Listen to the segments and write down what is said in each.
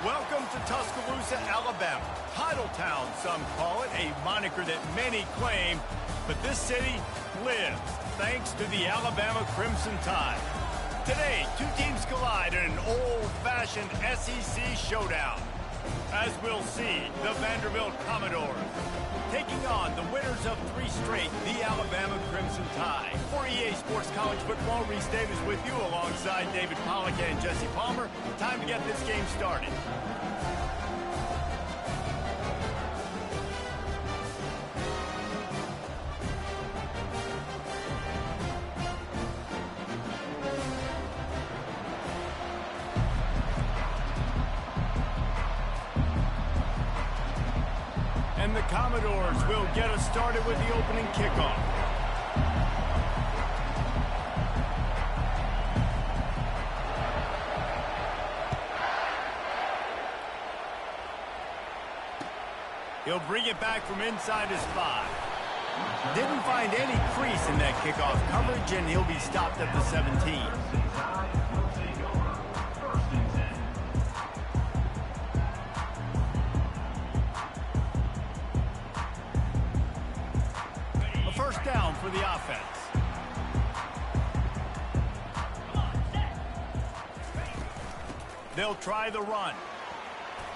Welcome to Tuscaloosa, Alabama. Title Town, some call it, a moniker that many claim, but this city lives thanks to the Alabama Crimson Tide. Today, two teams collide in an old-fashioned SEC showdown. As we'll see, the Vanderbilt Commodores taking on the winners of 3 straight, the Alabama Crimson Tide. For EA Sports College Football, Reese Davis with you alongside David Pollack and Jesse Palmer. Time to get this game started. And the Commodores will get us started with the opening kickoff. He'll bring it back from inside his 5. Didn't find any crease in that kickoff coverage, and he'll be stopped at the 17. First down for the offense. They'll try the run.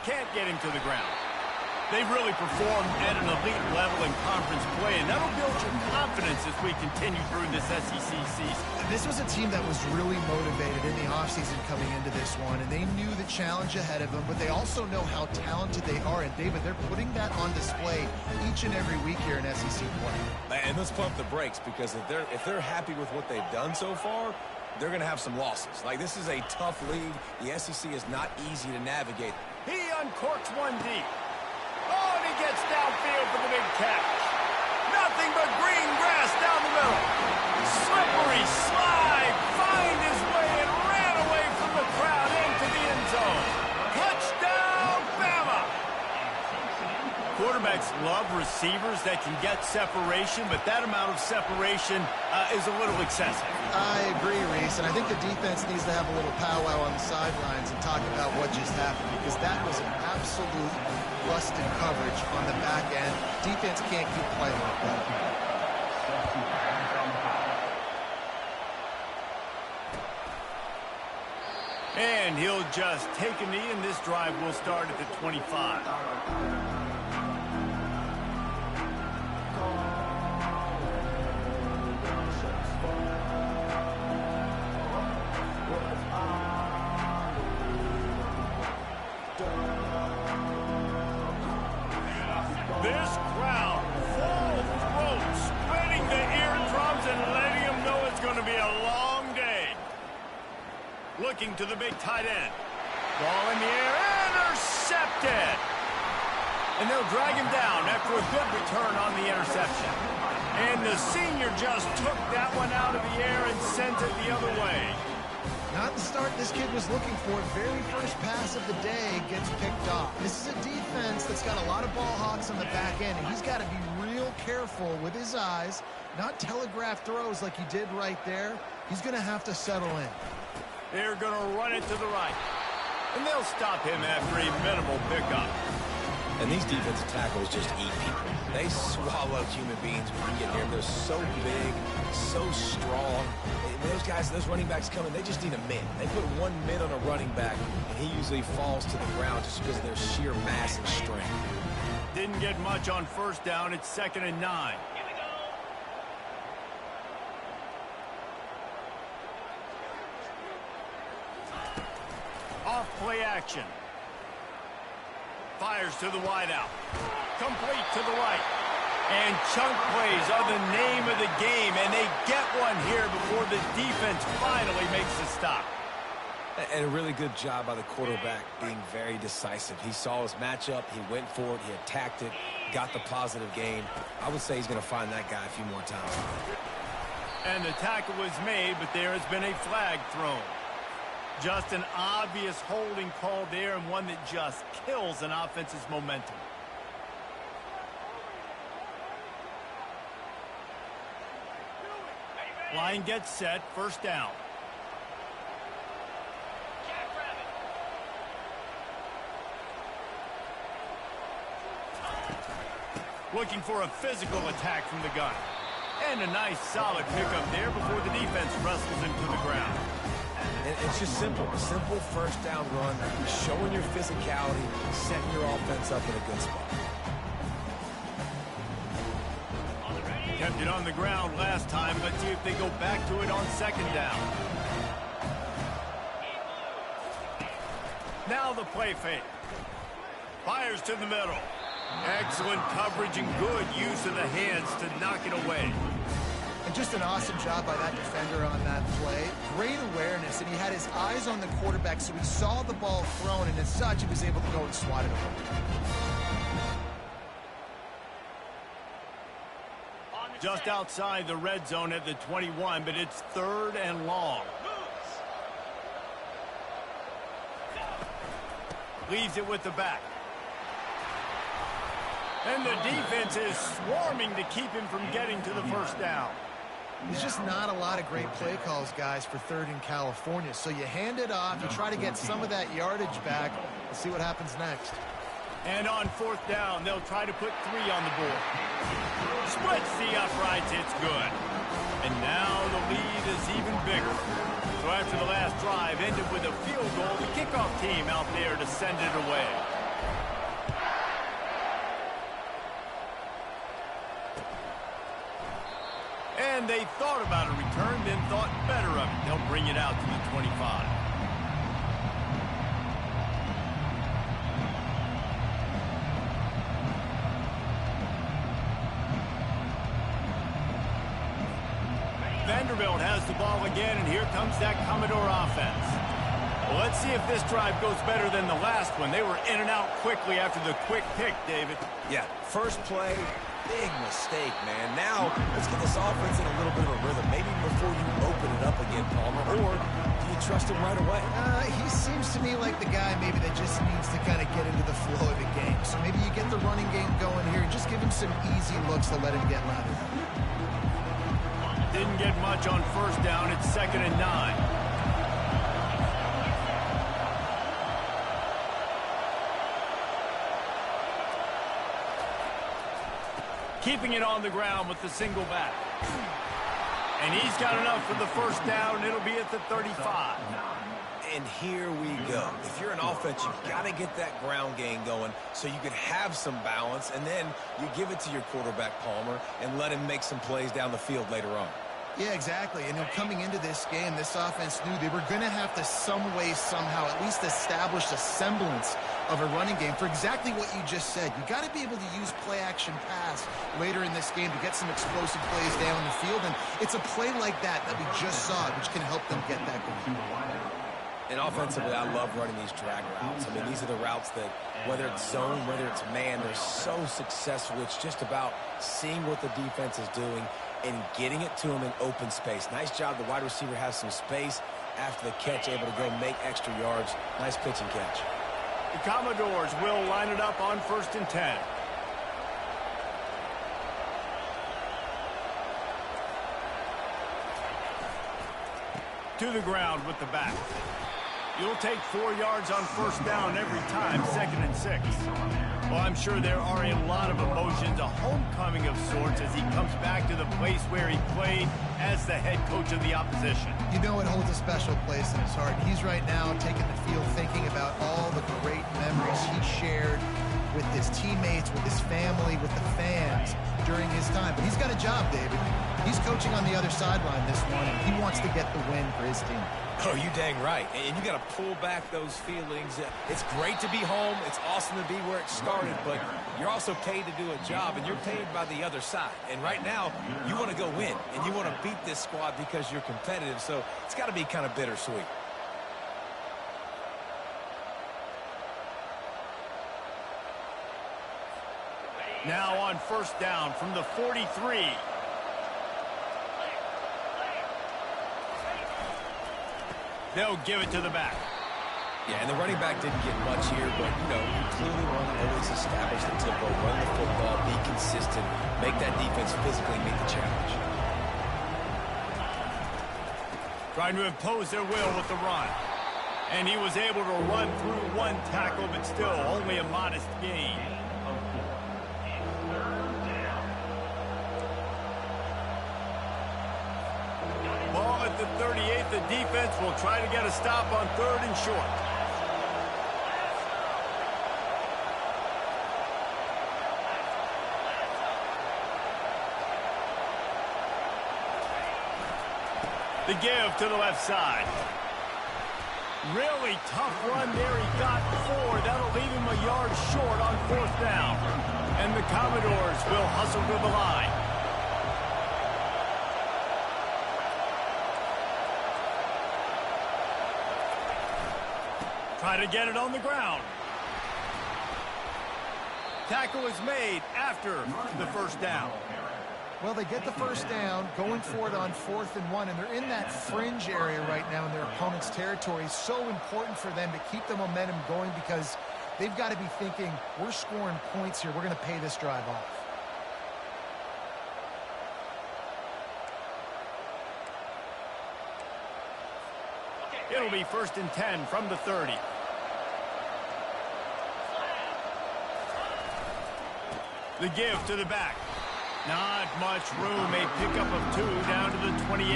Can't get him to the ground. They've really performed at an elite level in conference play, and that'll build your confidence as we continue through this SEC season. This was a team that was really motivated in the offseason coming into this one, and they knew the challenge ahead of them, but they also know how talented they are. And, David, they're putting that on display each and every week here in SEC play. And let's pump the brakes, because if they're happy with what they've done so far, they're going to have some losses. Like, this is a tough league. The SEC is not easy to navigate. He uncorks one deep. Oh, and he gets downfield for the big catch. Nothing but green grass down the middle. Slippery slide, find his way and ran away from the crowd into the end zone. Touchdown, Bama! Quarterbacks love receivers that can get separation, but that amount of separation is a little excessive. I agree, Reese, and I think the defense needs to have a little powwow on the sidelines and talk about what just happened, because that was an absolute busted coverage on the back end. Defense can't keep playing like that. And he'll just take a knee, and this drive will start at the 25. This crowd, full throat, spreading the eardrums and letting them know it's going to be a long day. Looking to the big tight end. Ball in the air, intercepted. And they'll drag him down after a good return on the interception. And the senior just took that one out of the air and sent it the other way. Not the start this kid was looking for. Very first pass of the day gets picked off. This is a defense that's got a lot of ball hawks on the back end, and he's got to be real careful with his eyes, not telegraph throws like he did right there. He's going to have to settle in. They're going to run it to the right. And they'll stop him after a minimal pickup. And these defensive tackles just eat people. They swallow human beings when you get near them. They're so big, so strong. When those guys, those running backs come in, they just need a mid. They put one mid on a running back, and he usually falls to the ground just because of their sheer mass and strength. Didn't get much on first down. It's 2nd and 9. Off play action. Fires to the wideout. Complete to the right. And chunk plays are the name of the game, and they get one here before the defense finally makes the stop. And a really good job by the quarterback being very decisive. He saw his matchup, he went for it, he attacked it, got the positive gain. I would say he's going to find that guy a few more times. And the tackle was made, but there has been a flag thrown. Just an obvious holding call there, and one that just kills an offense's momentum. Line gets set, first down. looking for a physical attack from the gun. And a nice solid pickup there before the defense wrestles him to the ground. And it's just simple. A simple first down run, showing your physicality, setting your offense up in a good spot. Kept it on the ground last time. Let's see if they go back to it on second down. Now the play fake. Fires to the middle. Excellent coverage and good use of the hands to knock it away. And just an awesome job by that defender on that play. Great awareness, and he had his eyes on the quarterback, so he saw the ball thrown, and as such, he was able to go and swat it away. Just outside the red zone at the 21, but it's 3rd and long. Leaves it with the back. And the defense is swarming to keep him from getting to the first down. There's just not a lot of great play calls, guys, for 3rd in California. So you hand it off, you try to get some of that yardage back. Let's see what happens next. And on 4th down, they'll try to put 3 on the board. Splits the uprights, it's good. And now the lead is even bigger. So after the last drive ended with a field goal, the kickoff team out there to send it away. And they thought about a return, then thought better of it. They'll bring it out to the 25. Vanderbilt has the ball again, and here comes that Commodore offense. Well, let's see if this drive goes better than the last one. They were in and out quickly after the quick pick, David. Yeah, first play, big mistake, man. Now, let's get this offense in a little bit of a rhythm. Maybe before you open it up again, Palmer, or do you trust him right away? He seems to me like the guy maybe that just needs to kind of get into the flow of the game. So maybe you get the running game going here and just give him some easy looks to let him get lathered. Didn't get much on first down. It's 2nd and 9. Keeping it on the ground with the single back. And he's got enough for the first down. It'll be at the 35. And here we go. If you're an offense, you've got to get that ground game going so you can have some balance, and then you give it to your quarterback, Palmer, and let him make some plays down the field later on. Yeah, exactly. And coming into this game, this offense knew they were going to have to some way, somehow, at least establish a semblance of a running game for exactly what you just said. You got to be able to use play-action pass later in this game to get some explosive plays down the field. And it's a play like that we just saw, which can help them get that going. And offensively, I love running these drag routes. I mean, these are the routes that, whether it's zone, whether it's man, they're so successful. It's just about seeing what the defense is doing and getting it to him in open space. Nice job. The wide receiver has some space after the catch, able to go make extra yards. Nice pitch and catch. The Commodores will line it up on 1st and 10. To the ground with the back. You'll take 4 yards on first down every time, 2nd and 6. Well, I'm sure there are a lot of emotions, a homecoming of sorts as he comes back to the place where he played as the head coach of the opposition. You know it holds a special place in his heart. He's right now taking the field thinking about all the great memories he shared with his teammates, with his family, with the fans during his time. But he's got a job, David. He's coaching on the other sideline this one, and he wants to get the win for his team. Oh, you dang right. And you got to pull back those feelings. It's great to be home. It's awesome to be where it started, but you're also paid to do a job, and you're paid by the other side. And right now, you want to go win, and you want to beat this squad because you're competitive, so it's got to be kind of bittersweet. Now on first down from the 43. They'll give it to the back. Yeah, and the running back didn't get much here, but, you know, you clearly want to always establish the tempo, run the football, be consistent, make that defense physically meet the challenge. Trying to impose their will with the run. And he was able to run through one tackle, but still only a modest gain. defense will try to get a stop on 3rd and short. The give to the left side. Really tough run there. He got 4. That'll leave him a yard short on 4th down. And the Commodores will hustle to the line. Try to get it on the ground. Tackle is made after the 1st down. Well, they get the 1st down, going for it on 4th and 1, and they're in that fringe area right now in their opponent's territory. It's so important for them to keep the momentum going because they've got to be thinking, we're scoring points here. We're going to pay this drive off. It'll be 1st and 10 from the 30. The give to the back. Not much room. A pickup of 2 down to the 28.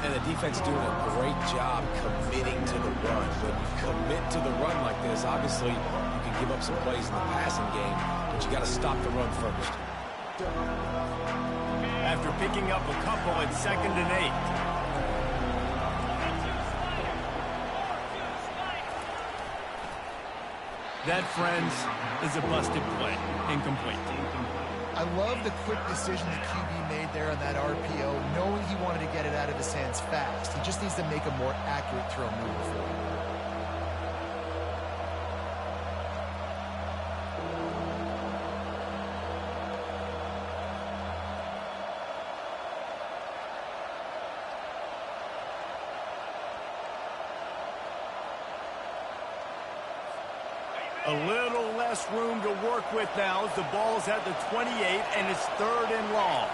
And the defense doing a great job committing to the run. When you commit to the run like this, obviously you can give up some plays in the passing game, but you got to stop the run first. After picking up a couple at 2nd and 8. That, friends, is a busted play. Incomplete. I love the quick decision the QB made there on that RPO, knowing he wanted to get it out of his hands fast. He just needs to make a more accurate throw moving forward. A little less room to work with now as the ball's at the 28 and it's 3rd and long.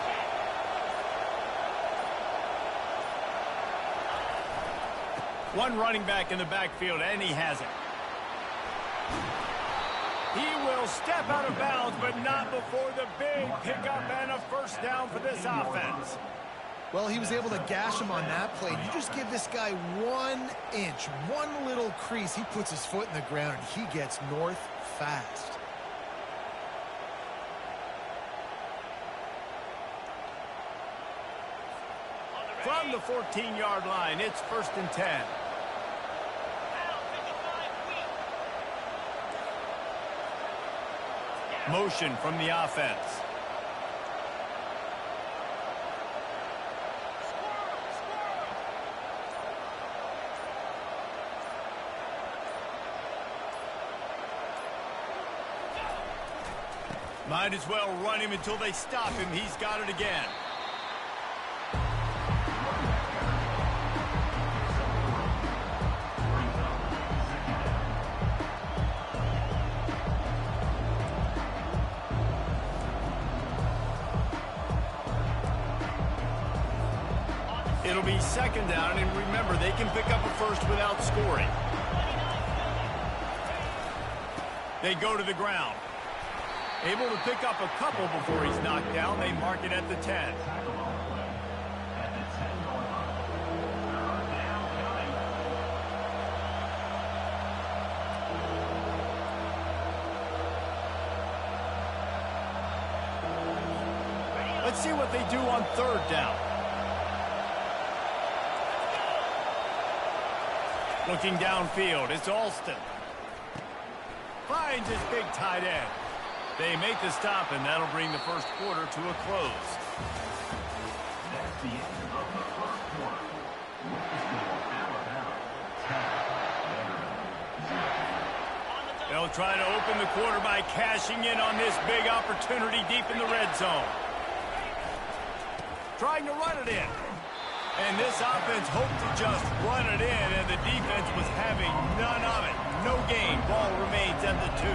One running back in the backfield, and he has it. He will step out of bounds, but not before the big pickup and a 1st down for this offense. Well, he was able to gash him on that play. You just give this guy 1 inch, one little crease. He puts his foot in the ground, and he gets north fast. From the 14-yard line, it's 1st and 10. Motion from the offense. Might as well run him until they stop him. He's got it again. It'll be 2nd down, and remember, they can pick up a 1st without scoring. They go to the ground. Able to pick up a couple before he's knocked down. They mark it at the 10. Let's see what they do on 3rd down. Looking downfield, it's Alston. Finds his big tight end. They make the stop, and that'll bring the 1st quarter to a close. That's the end of the 1st quarter. They'll try to open the quarter by cashing in on this big opportunity deep in the red zone. Trying to run it in. And this offense hoped to just run it in, and the defense was having none of it. No gain. Ball remains at the 2.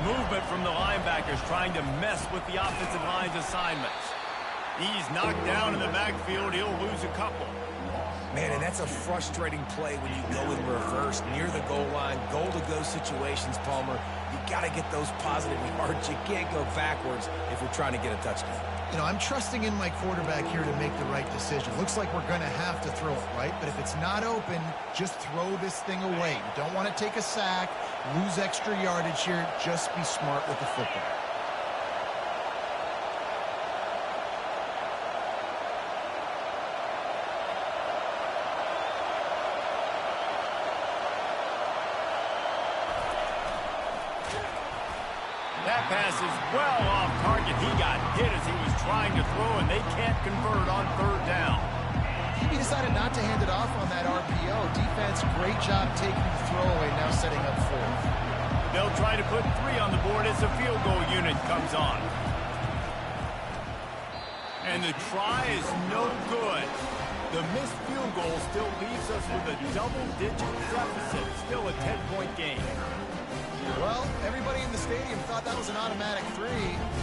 Movement from the linebackers trying to mess with the offensive line's assignments. He's knocked down in the backfield. He'll lose a couple. Man, and that's a frustrating play when you go in reverse near the goal line, goal-to-go situations, Palmer. You got to get those positive yards. You can't go backwards if we're trying to get a touchdown. You know, I'm trusting in my quarterback here to make the right decision. Looks like we're going to have to throw it, right? But if it's not open, just throw this thing away. You don't want to take a sack, lose extra yardage here. Just be smart with the football. That pass is well off target. He got hit as he was trying to throw, and they can't convert on third down. He decided not to hand it off on that RPO. Defense, great job taking the throwaway, now setting up fourth. They'll try to put 3 on the board as the field goal unit comes on. And the try is no good. The missed field goal still leaves us with a double-digit deficit. Still a 10-point game. Well, everybody in the stadium thought that was an automatic 3.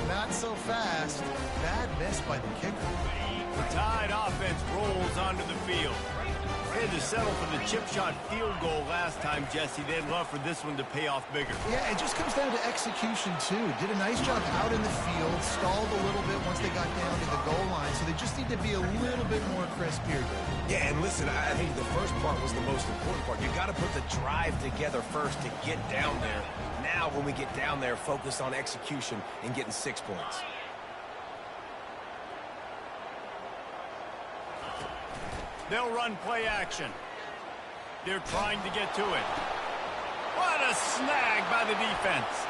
Not so fast. Bad miss by the kicker. The Tide offense rolls onto the field. They had to settle for the chip shot field goal last time, Jesse. They'd love for this one to pay off bigger. Yeah, it just comes down to execution, too. Did a nice job out in the field, stalled a little bit once they got down to the goal line, so they just need to be a little bit more crisp here. Yeah, and listen, I think the first part was the most important part. You got to put the drive together first to get down there. Now, when we get down there, focus on execution and getting 6 points. They'll run play action. They're trying to get to it. What a snag by the defense.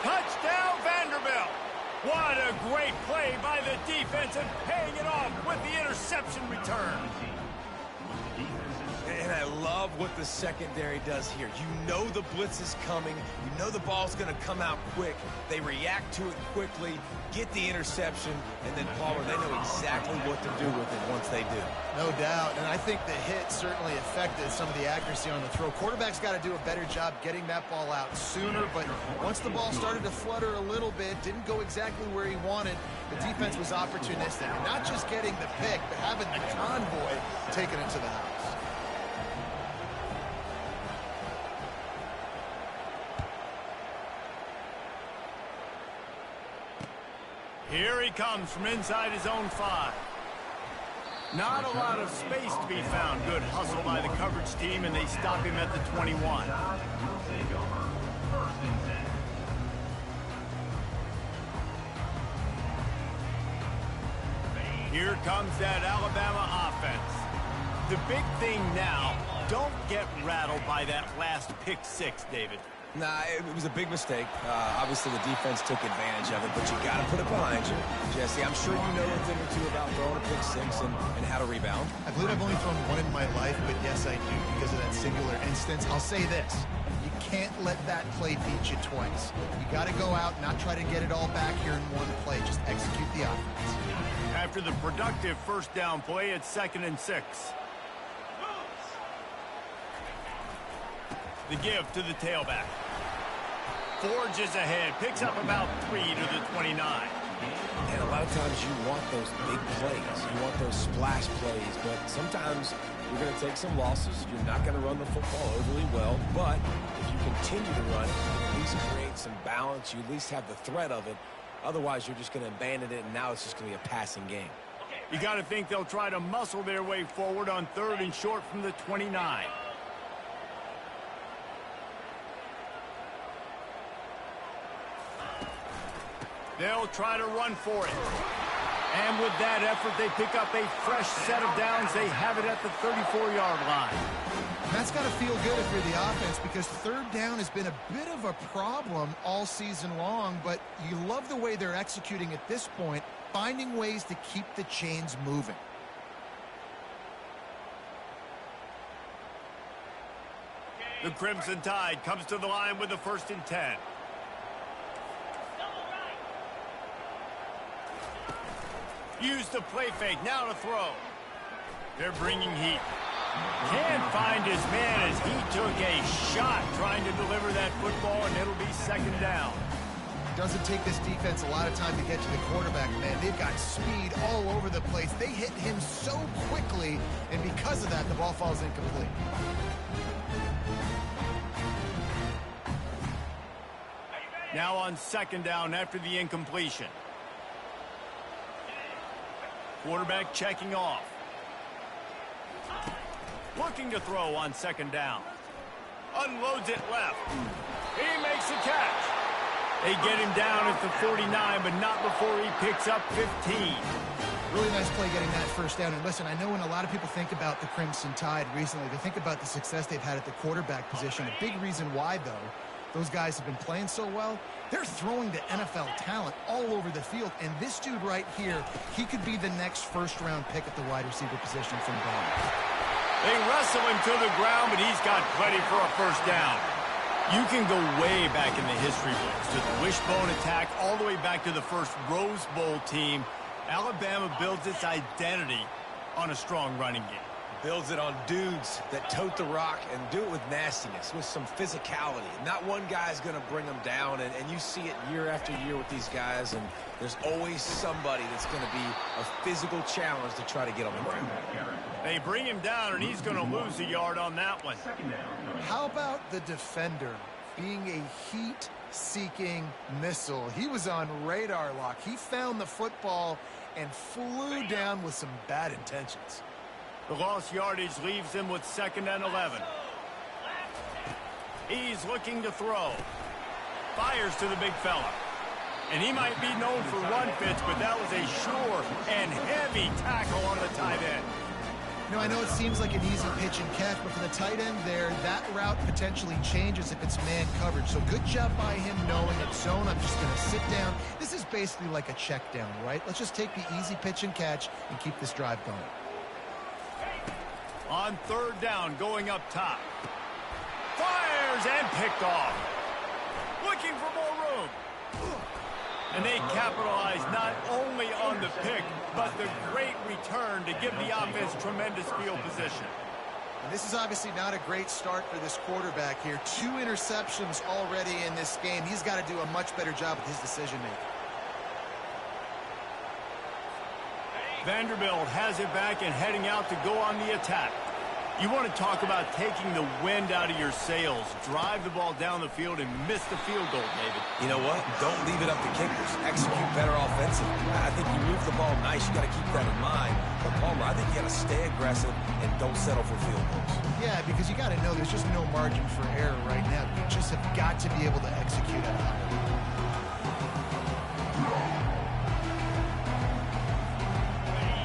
Touchdown, Vanderbilt. What a great play by the defense and paying it off with the interception return. And I love what the secondary does here. You know the blitz is coming. You know the ball's going to come out quick. They react to it quickly, get the interception, and then Palmer, they know exactly what to do with it once they do. No doubt, and I think the hit certainly affected some of the accuracy on the throw. Quarterback's got to do a better job getting that ball out sooner, but once the ball started to flutter a little bit, didn't go exactly where he wanted, the defense was opportunistic. And not just getting the pick, but having the convoy taking it to the house. Here he comes from inside his own 5. Not a lot of space to be found. Good hustle by the coverage team, and they stop him at the 21. Here comes that Alabama offense. The big thing now, don't get rattled by that last pick 6, David. Nah, it was a big mistake. Obviously, the defense took advantage of it, but you got to put it behind you. Jesse, I'm sure you know a thing or two about throwing a pick 6 and how to rebound. I believe I've only thrown one in my life, but yes, I do because of that singular instance. I'll say this. You can't let that play beat you twice. You got to go out, not try to get it all back here in one play. Just execute the offense. After the productive first down play, it's 2nd and 6. The give to the tailback. Forges ahead, picks up about 3 to the 29. And a lot of times you want those big plays. You want those splash plays, but sometimes you're going to take some losses. You're not going to run the football overly well, but if you continue to run it, you at least create some balance. You at least have the threat of it. Otherwise, you're just going to abandon it, and now it's just going to be a passing game. You got to think they'll try to muscle their way forward on 3rd and short from the 29. They'll try to run for it. And with that effort, they pick up a fresh set of downs. They have it at the 34-yard line. That's got to feel good if you're the offense because 3rd down has been a bit of a problem all season long, but you love the way they're executing at this point, finding ways to keep the chains moving. The Crimson Tide comes to the line with the 1st and 10. Use the play fake, now to throw. They're bringing heat. Can't find his man as he took a shot trying to deliver that football, and it'll be 2nd down. Doesn't take this defense a lot of time to get to the quarterback, man. They've got speed all over the place. They hit him so quickly, and because of that, the ball falls incomplete. Now on second down after the incompletion. Quarterback checking off. Looking to throw on second down. Unloads it left. He makes the catch. They get him down at the 49, but not before he picks up 15. Really nice play getting that first down. And listen, I know when a lot of people think about the Crimson Tide recently, they think about the success they've had at the quarterback position. A big reason why, though, those guys have been playing so well, they're throwing to NFL talent all over the field. And this dude right here, he could be the next first-round pick at the wide receiver position from Bama. They wrestle him to the ground, but he's got plenty for a first down. You can go way back in the history books to the wishbone attack, all the way back to the first Rose Bowl team. Alabama builds its identity on a strong running game. Builds it on dudes that tote the rock and do it with nastiness, with some physicality. Not one guy's going to bring them down, and you see it year after year with these guys, and there's always somebody that's going to be a physical challenge to try to get on the ground. They bring him down, and he's going to lose a yard on that one. How about the defender being a heat-seeking missile? He was on radar lock. He found the football and flew down with some bad intentions. The lost yardage leaves him with 2nd and 11. He's looking to throw. Fires to the big fella. And he might be known for run fits, but that was a sure and heavy tackle on the tight end. You know, I know it seems like an easy pitch and catch, but for the tight end there, that route potentially changes if it's man coverage. So good job by him knowing it's zone. I'm just going to sit down. This is basically like a check down, right? Let's just take the easy pitch and catch and keep this drive going. On 3rd down, going up top. Fires and picked off. Looking for more room. And they capitalize not only on the pick, but the great return to give the offense tremendous field position. And this is obviously not a great start for this quarterback here. 2 interceptions already in this game. He's got to do a much better job with his decision-making. Vanderbilt has it back and heading out to go on the attack. You want to talk about taking the wind out of your sails. Drive the ball down the field and miss the field goal, David. You know what? Don't leave it up to kickers. Execute better offensively. I think you move the ball nice. You got to keep that in mind. But, Palmer, I think you got to stay aggressive and don't settle for field goals. Yeah, because you got to know there's just no margin for error right now. You just have got to be able to execute at a high level.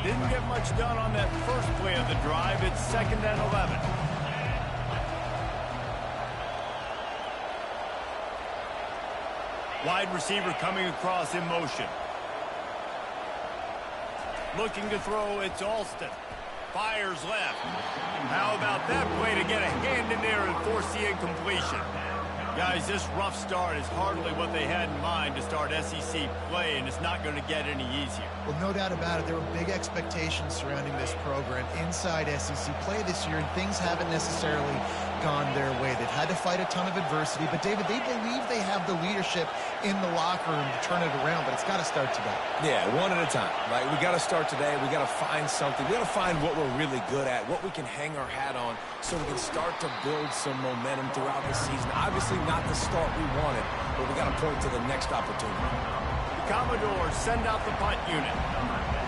Didn't get much done on that first play of the drive. It's 2nd and 11. Wide receiver coming across in motion. Looking to throw, it's Alston. Fires left. How about that play to get a hand in there and force the incompletion? Guys, this rough start is hardly what they had in mind to start SEC play, and it's not going to get any easier. Well, no doubt about it. There were big expectations surrounding this program inside SEC play this year, and things haven't necessarily gone their way. They've had to fight a ton of adversity, but, David, they believe they have the leadership in the locker room to turn it around, but it's got to start today. Yeah, one at a time, right? We got to start today. We got to find something. We got to find what we're really good at, what we can hang our hat on, so we can start to build some momentum throughout the season. Obviously not the start we wanted, but we got to point to the next opportunity. The Commodores send out the punt unit.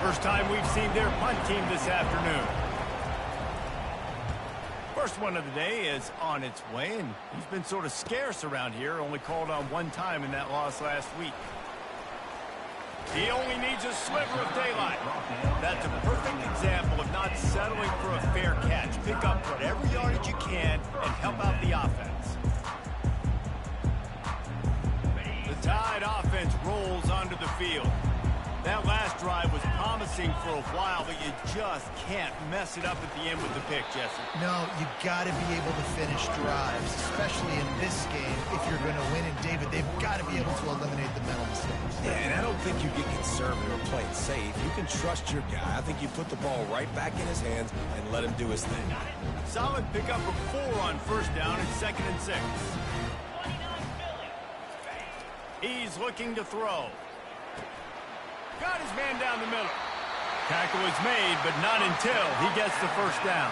First time we've seen their punt team this afternoon. First one of the day is on its way, and he's been sort of scarce around here, only called on one time in that loss last week. He only needs a sliver of daylight. That's a perfect example of not settling for a fair catch. Pick up whatever yardage you can and help out the offense. The Tide offense rolls onto the field. That last drive was promising for a while, but you just can't mess it up at the end with the pick, Jesse. No, you got to be able to finish drives, especially in this game. If you're going to win, and David, they've got to be able to eliminate the mental mistakes. Yeah, and I don't think you get conservative or play it safe. You can trust your guy. I think you put the ball right back in his hands and let him do his thing. Solid pickup of 4 on first down and 2nd and 6. He's looking to throw. Got his man down the middle. Tackle is made, but not until he gets the first down.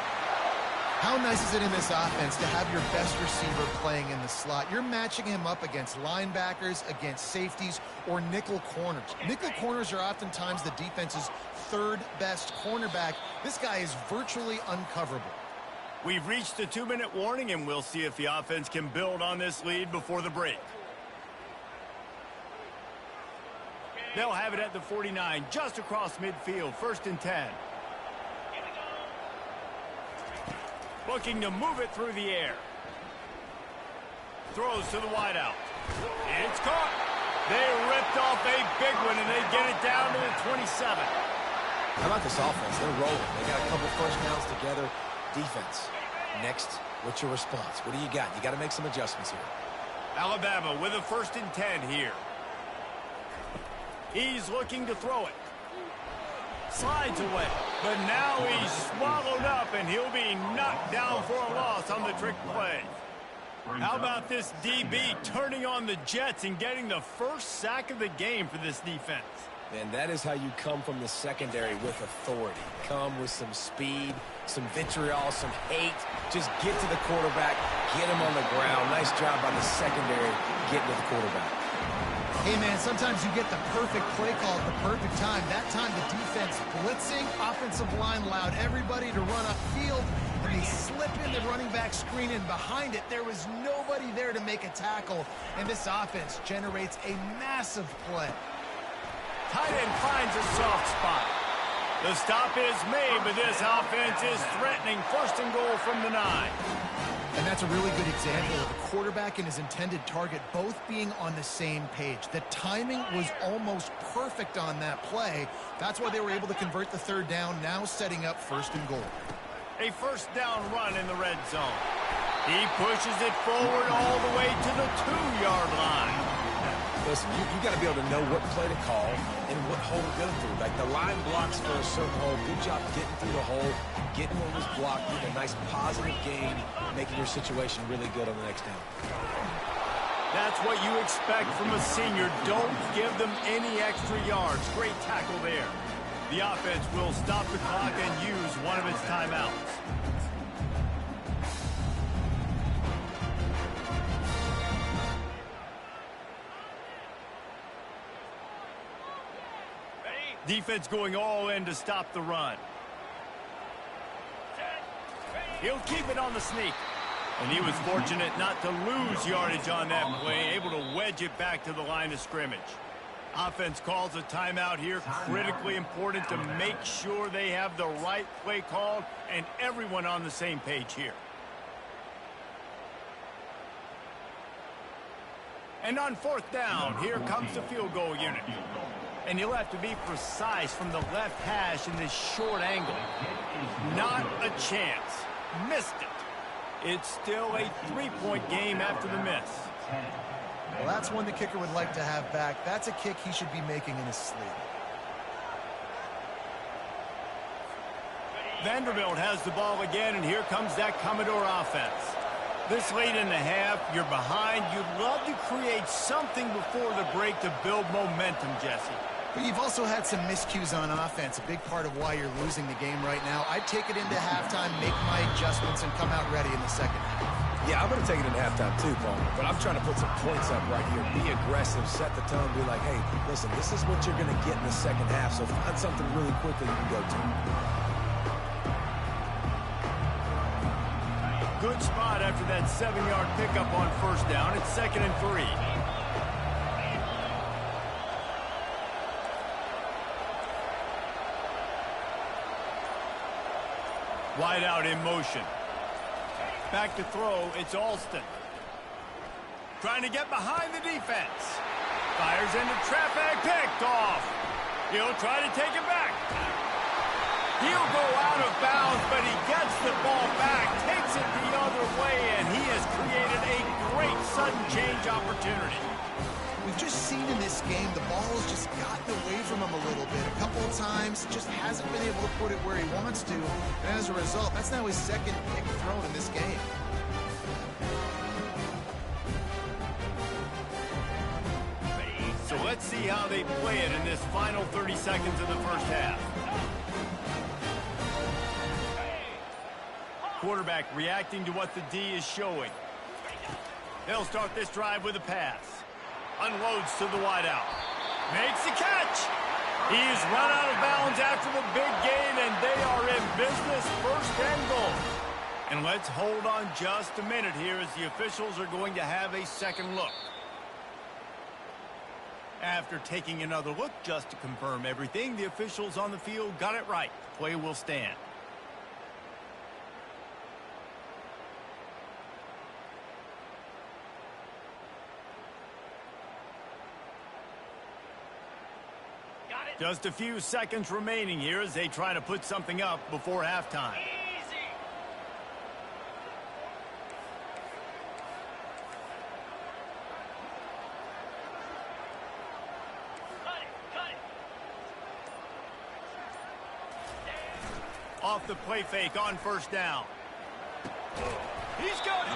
How nice is it in this offense to have your best receiver playing in the slot? You're matching him up against linebackers, against safeties, or nickel corners. Nickel corners are oftentimes the defense's third best cornerback. This guy is virtually uncoverable. We've reached the 2-minute warning, and we'll see if the offense can build on this lead before the break. They'll have it at the 49, just across midfield, 1st and 10. Looking to move it through the air. Throws to the wideout. It's caught. They ripped off a big one, and they get it down to the 27. How about this offense? They're rolling. They got a couple first downs together. Defense. Next, what's your response? What do you got? You got to make some adjustments here. Alabama with a 1st and 10 here. He's looking to throw it. Slides away, but now he's swallowed up, and he'll be knocked down for a loss on the trick play. How about this DB turning on the Jets and getting the first sack of the game for this defense? And that is how you come from the secondary with authority. Come with some speed, some vitriol, some hate. Just get to the quarterback, get him on the ground. Nice job by the secondary getting to the quarterback. Hey, man, sometimes you get the perfect play call at the perfect time. That time the defense blitzing, offensive line allowed everybody to run upfield, and they slip in the running back screen, and behind it there was nobody there to make a tackle, and this offense generates a massive play. Tight end finds a soft spot. The stop is made, but this offense is threatening 1st and goal from the 9. And that's a really good example of the quarterback and his intended target both being on the same page. The timing was almost perfect on that play. That's why they were able to convert the 3rd down, now setting up 1st and goal. A 1st down run in the red zone. He pushes it forward all the way to the 2-yard line. Listen, you got to be able to know what play to call and what hole to go through. Like the line blocks for a certain hole. Good job getting through the hole, getting what was blocked, getting a nice positive gain, making your situation really good on the next down. That's what you expect from a senior. Don't give them any extra yards. Great tackle there. The offense will stop the clock and use one of its timeouts. Defense going all in to stop the run. He'll keep it on the sneak. And he was fortunate not to lose yardage on that play, able to wedge it back to the line of scrimmage. Offense calls a timeout here, critically important to make sure they have the right play called and everyone on the same page here. And on 4th down, here comes the field goal unit. And you'll have to be precise from the left hash in this short angle. Not a chance. Missed it. It's still a 3-point game after the miss. Well, that's one the kicker would like to have back. That's a kick he should be making in his sleep. Vanderbilt has the ball again, and here comes that Commodore offense. This late in the half, you're behind. You'd love to create something before the break to build momentum, Jesse. But you've also had some miscues on offense, a big part of why you're losing the game right now. I'd take it into halftime, make my adjustments, and come out ready in the 2nd half. Yeah, I'm going to take it into halftime too, Paul. But I'm trying to put some points up right here. Be aggressive, set the tone, be like, hey, listen, this is what you're going to get in the 2nd half, so find something really quickly you can go to. Good spot after that 7-yard pickup on 1st down. It's 2nd and 3. Wide out in motion. Back to throw, it's Alston. Trying to get behind the defense. Fires into traffic, picked off. He'll try to take it back. He'll go out of bounds, but he gets the ball back, takes it the other way, and he has created a great sudden change opportunity. We've just seen in this game the ball has just gotten away from him a little bit. A couple of times, just hasn't been able to put it where he wants to. And as a result, that's now his 2nd pick thrown in this game. Let's see how they play it in this final 30 seconds of the first half. Quarterback reacting to what the D is showing. They'll start this drive with a pass. Unloads to the wideout. Makes the catch. He's run out of bounds after the big gain, and they are in business, first and goal. And let's hold on just a minute here as the officials are going to have a second look. After taking another look just to confirm everything, the officials on the field got it right. Play will stand. Just a few seconds remaining here as they try to put something up before halftime. Off the play fake on first down. He's got it.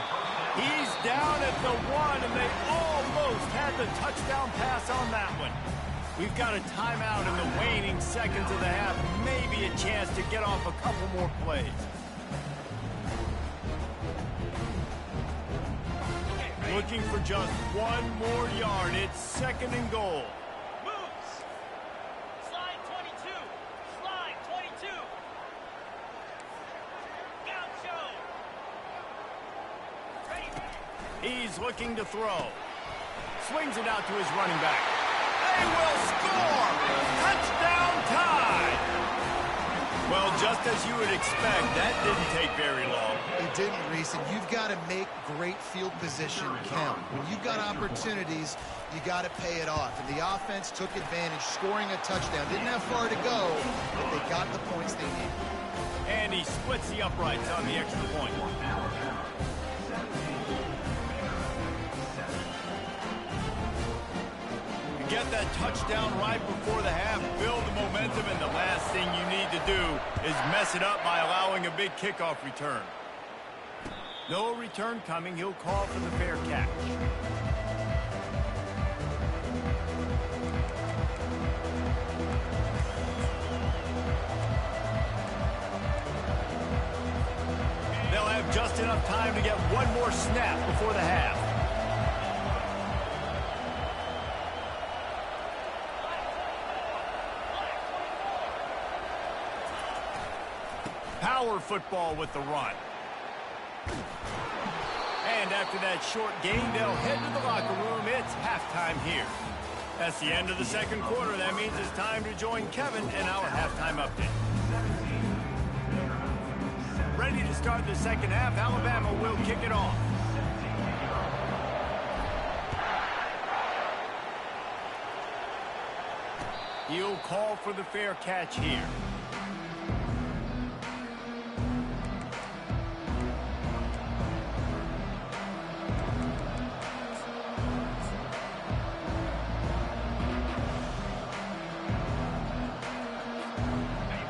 He's down at the 1, and they almost had the touchdown pass on that one. We've got a timeout in the waning seconds of the half. Maybe a chance to get off a couple more plays. Looking for just one more yard. It's second and goal. Moves. Slide 22. Slide 22. Gaucho. Ready. He's looking to throw. Swings it out to his running back. They will score! Touchdown tie! Well, just as you would expect, that didn't take very long. It didn't, Reese, and you've got to make great field position count. When you've got opportunities, you got to pay it off. And the offense took advantage, scoring a touchdown. Didn't have far to go, but they got the points they needed. And he splits the uprights on the extra point. Get that touchdown right before the half, build the momentum, and the last thing you need to do is mess it up by allowing a big kickoff return. No return coming. He'll call for the fair catch. They'll have just enough time to get one more snap before the half. Power football with the run. And after that short gain, they'll head to the locker room. It's halftime here. That's the end of the second quarter. That means it's time to join Kevin in our halftime update. Ready to start the second half. Alabama will kick it off. He'll call for the fair catch here.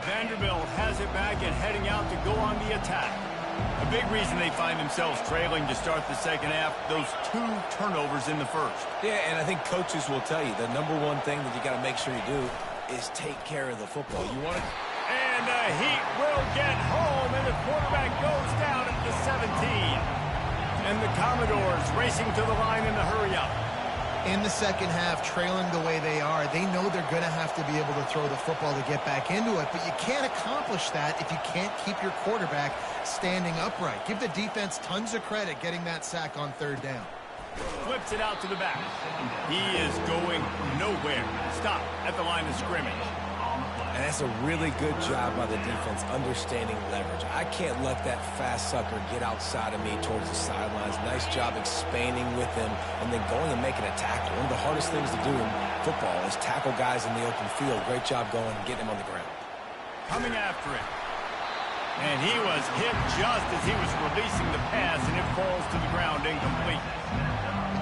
Vanderbilt has it back and heading out to go on the attack. A big reason they find themselves trailing to start the second half, those 2 turnovers in the first. Yeah, and I think coaches will tell you the number one thing that you got to make sure you do is take care of the football. You want to... And the Heat will get home, and the quarterback goes down at the 17. And the Commodores racing to the line in the hurry-up. In the second half, trailing the way they are, they know they're going to have to be able to throw the football to get back into it, but you can't accomplish that if you can't keep your quarterback standing upright. Give the defense tons of credit getting that sack on third down. Flips it out to the back. He is going nowhere. Stop at the line of scrimmage. And that's a really good job by the defense understanding leverage. I can't let that fast sucker get outside of me towards the sidelines. Nice job expanding with him and then going and making a tackle. One of the hardest things to do in football is tackle guys in the open field. Great job going and getting him on the ground. Coming after it. And he was hit just as he was releasing the pass, and it falls to the ground incomplete.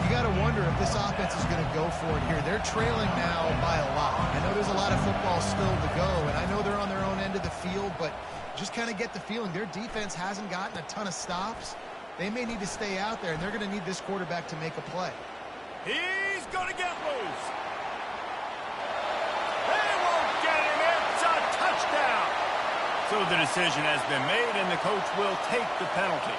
You got to wonder if this offense is going to go for it here. They're trailing now by a lot. I know there's a lot of football still to go, and I know they're on their own end of the field, but just kind of get the feeling their defense hasn't gotten a ton of stops. They may need to stay out there, and they're going to need this quarterback to make a play. He's going to get loose. So the decision has been made, and the coach will take the penalty.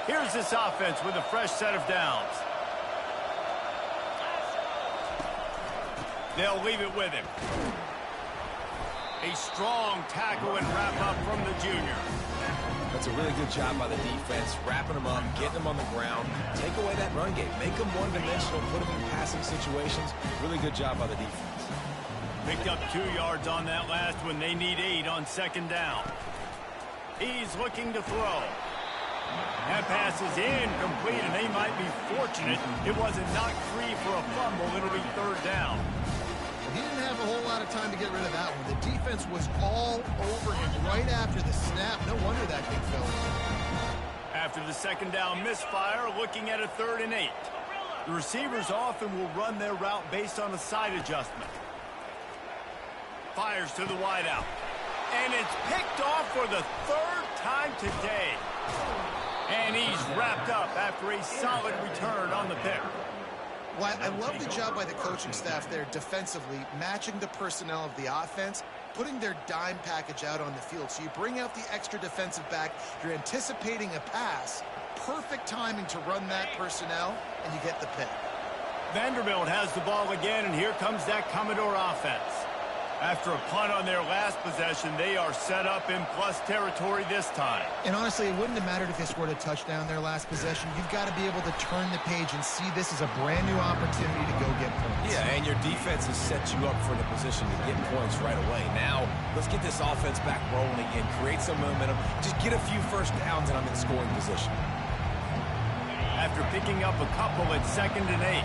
Here's this offense with a fresh set of downs. They'll leave it with him. A strong tackle and wrap-up from the junior. That's a really good job by the defense, wrapping them up, getting them on the ground, take away that run game, make them one-dimensional, put them in passing situations. Really good job by the defense. Picked up 2 yards on that last one. They need 8 on second down. He's looking to throw. That pass is incomplete, and they might be fortunate it wasn't knocked free for a fumble. It'll be third down. He didn't have a whole lot of time to get rid of that one. The defense was all over him right after the snap. No wonder that thing fell. After the second down misfire, looking at a 3rd and 8. The receivers often will run their route based on a side adjustment. Fires to the wideout. And it's picked off for the 3rd time today. And he's wrapped up after a solid return on the pick. Well, I love the job by the coaching staff there defensively, matching the personnel of the offense, putting their dime package out on the field. So you bring out the extra defensive back, you're anticipating a pass, perfect timing to run that personnel, and you get the pick. Vanderbilt has the ball again, and here comes that Commodore offense. After a punt on their last possession, they are set up in plus territory this time. And honestly, it wouldn't have mattered if they scored a touchdown their last possession. You've got to be able to turn the page and see this as a brand new opportunity to go get points. Yeah, and your defense has set you up for the position to get points right away. Now, let's get this offense back rolling again, create some momentum, just get a few first downs, and I'm in scoring position. After picking up a couple at 2nd and 8.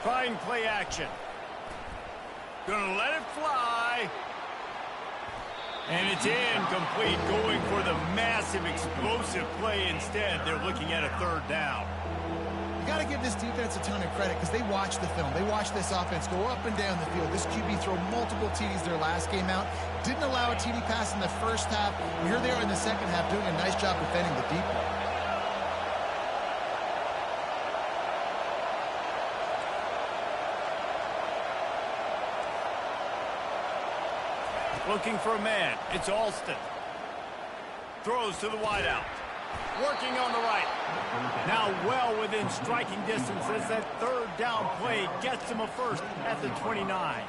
Trying play action. Gonna let it fly. And it's incomplete, going for the massive explosive play instead. They're looking at a 3rd down. You got to give this defense a ton of credit because they watch the film. They watch this offense go up and down the field. This QB throw multiple TDs their last game out. Didn't allow a TD pass in the first half. And here they are in the second half doing a nice job defending the deep ball. Looking for a man. It's Alston. Throws to the wideout. Working on the right. Now well within striking distance as that 3rd down play gets him a first at the 29.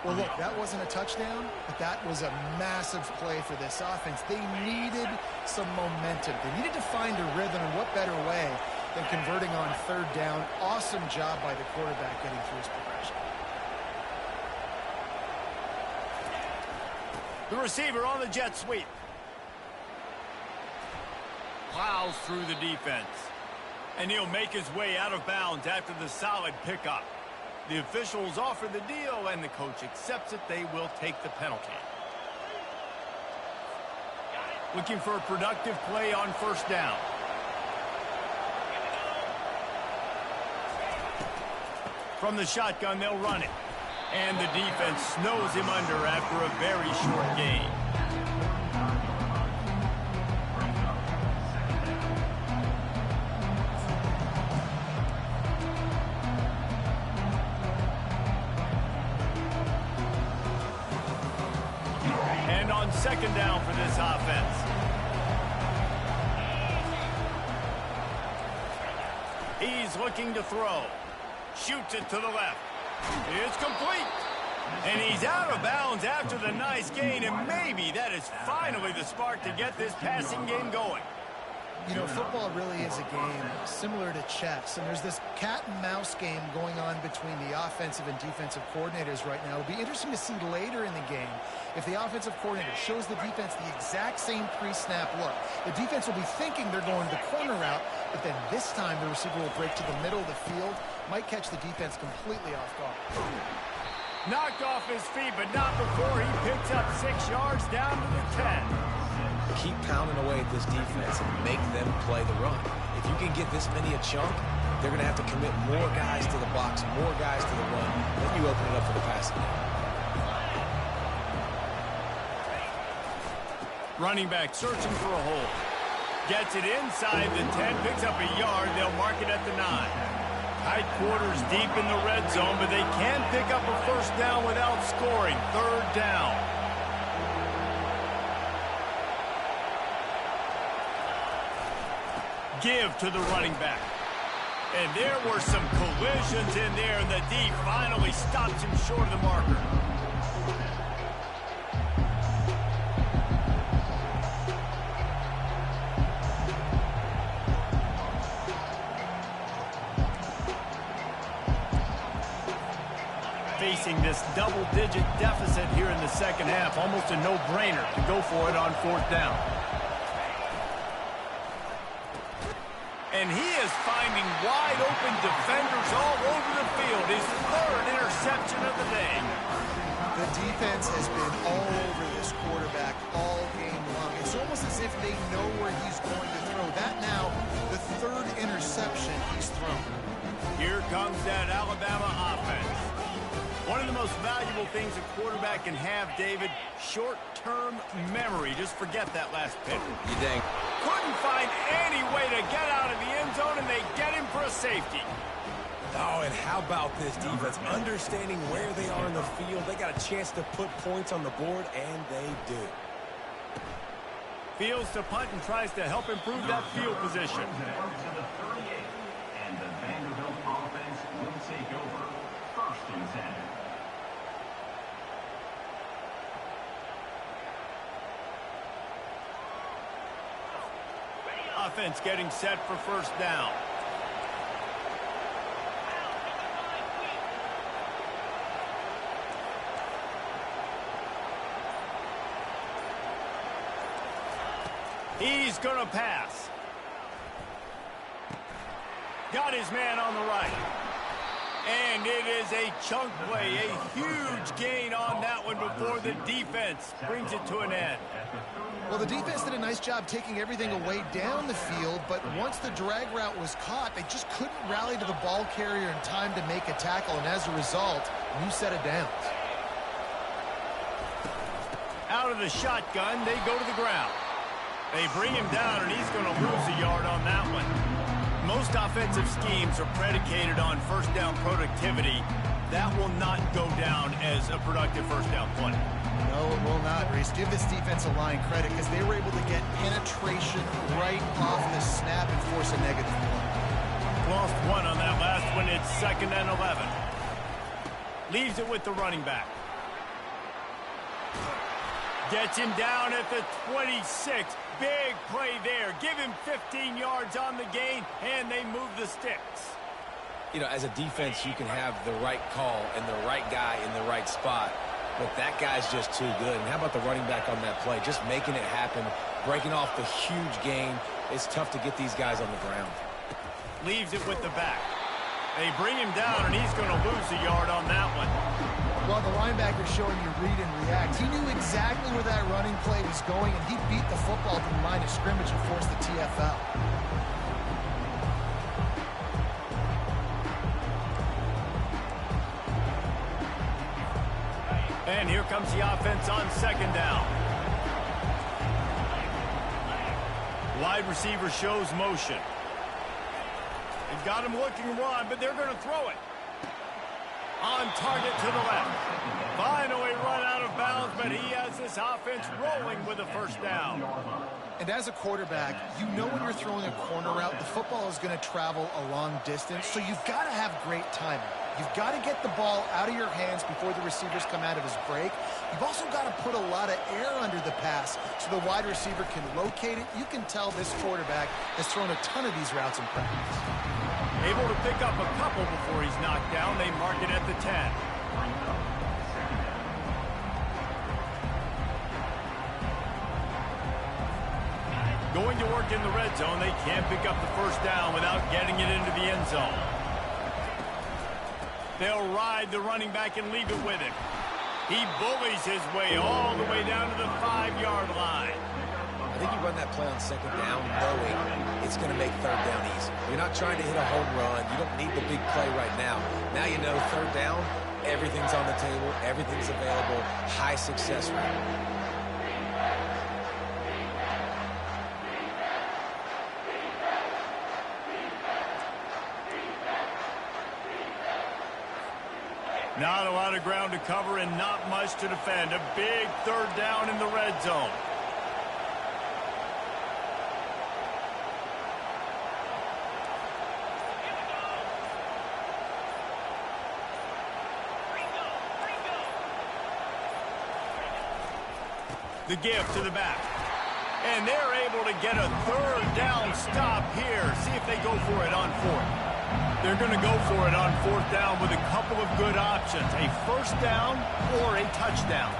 Well, look, that wasn't a touchdown, but that was a massive play for this offense. They needed some momentum. They needed to find a rhythm, and what better way than converting on 3rd down. Awesome job by the quarterback getting through his progression. The receiver on the jet sweep. Plows through the defense. And he'll make his way out of bounds after the solid pickup. The officials offer the deal, and the coach accepts it. They will take the penalty. Looking for a productive play on 1st down. From the shotgun, they'll run it. And the defense snows him under after a very short gain. And on 2nd down for this offense. He's looking to throw. Shoots it to the left. It's complete. And he's out of bounds after the nice gain, and maybe that is finally the spark to get this passing game going. You know, football really is a game similar to chess, and there's this cat and mouse game going on between the offensive and defensive coordinators right now. It'll be interesting to see later in the game if the offensive coordinator shows the defense the exact same pre-snap look. The defense will be thinking they're going the corner route, but then this time the receiver will break to the middle of the field, might catch the defense completely off guard. Knocked off his feet, but not before he picks up 6 yards down to the 10. Keep pounding away at this defense and make them play the run. If you can get this many a chunk, they're going to have to commit more guys to the box, more guys to the run. Then you open it up for the passing game. Running back searching for a hole. Gets it inside the 10, picks up a yard. They'll mark it at the 9. Tight quarters deep in the red zone, but they can pick up a first down without scoring. Third down. Give to the running back. And there were some collisions in there, and the D finally stops him short of the marker. Facing this double-digit deficit here in the second half, almost a no-brainer to go for it on fourth down. And he is finding wide-open defenders all over the field. His third interception of the day. The defense has been all over this quarterback all game long. It's almost as if they know where he's going to throw. That now, the third interception he's thrown. Here comes that Alabama offense. One of the most valuable things a quarterback can have, David, short-term memory. Just forget that last pick. You dang. Couldn't find any way to get out of the end zone, and they get him for a safety. Oh, and how about this defense? Understanding where they are in the field. They got a chance to put points on the board, and they do. Fields to punt and tries to help improve that field position. And the Vanderbilt offense will take over. First and 10. Offense getting set for first down. He's going to pass. Got his man on the right. And it is a chunk play, a huge gain on that one before the defense brings it to an end. Well, the defense did a nice job taking everything away down the field, but once the drag route was caught, they just couldn't rally to the ball carrier in time to make a tackle, and as a result, new set of downs. Out of the shotgun, they go to the ground. They bring him down, and he's going to lose a yard on that one. Most offensive schemes are predicated on first down productivity. That will not go down as a productive first down play. No, it will not, Reese. Give this defensive line credit because they were able to get penetration right off the snap and force a negative play. Lost one on that last one. It's 2nd and 11. Leaves it with the running back. Gets him down at the 26. Big play there. Give him 15 yards on the gain, and they move the sticks. You know, as a defense, you can have the right call and the right guy in the right spot, but that guy's just too good. And how about the running back on that play? Just making it happen, breaking off the huge gain. It's tough to get these guys on the ground. Leaves it with the back. They bring him down, and he's going to lose a yard on that one. Well, the linebacker's showing you read and react. He knew exactly where that running play was going, and he beat the football to the line of scrimmage and forced the TFL. And here comes the offense on 2nd down. Wide receiver shows motion. They've got him looking run, but they're going to throw it. On target to the left. Finally run out of bounds, but he has this offense rolling with a first down. And as a quarterback, you know when you're throwing a corner route, the football is going to travel a long distance, so you've got to have great timing. You've got to get the ball out of your hands before the receivers come out of his break. You've also got to put a lot of air under the pass so the wide receiver can locate it. You can tell this quarterback has thrown a ton of these routes in practice. Able to pick up a couple before he's knocked down. They mark it at the 10. Going to work in the red zone. They can't pick up the first down without getting it into the end zone. They'll ride the running back and leave it with him. He bullies his way all the way down to the 5-yard line. I think you run that play on 2nd down knowing it's going to make 3rd down easy. You're not trying to hit a home run. You don't need the big play right now. Now you know 3rd down, everything's on the table, everything's available, high success rate. Not a lot of ground to cover and not much to defend. A big third down in the red zone. The give to the back. And they're able to get a third down stop here. See if they go for it on fourth. They're going to go for it on fourth down with a couple of good options. A first down or a touchdown.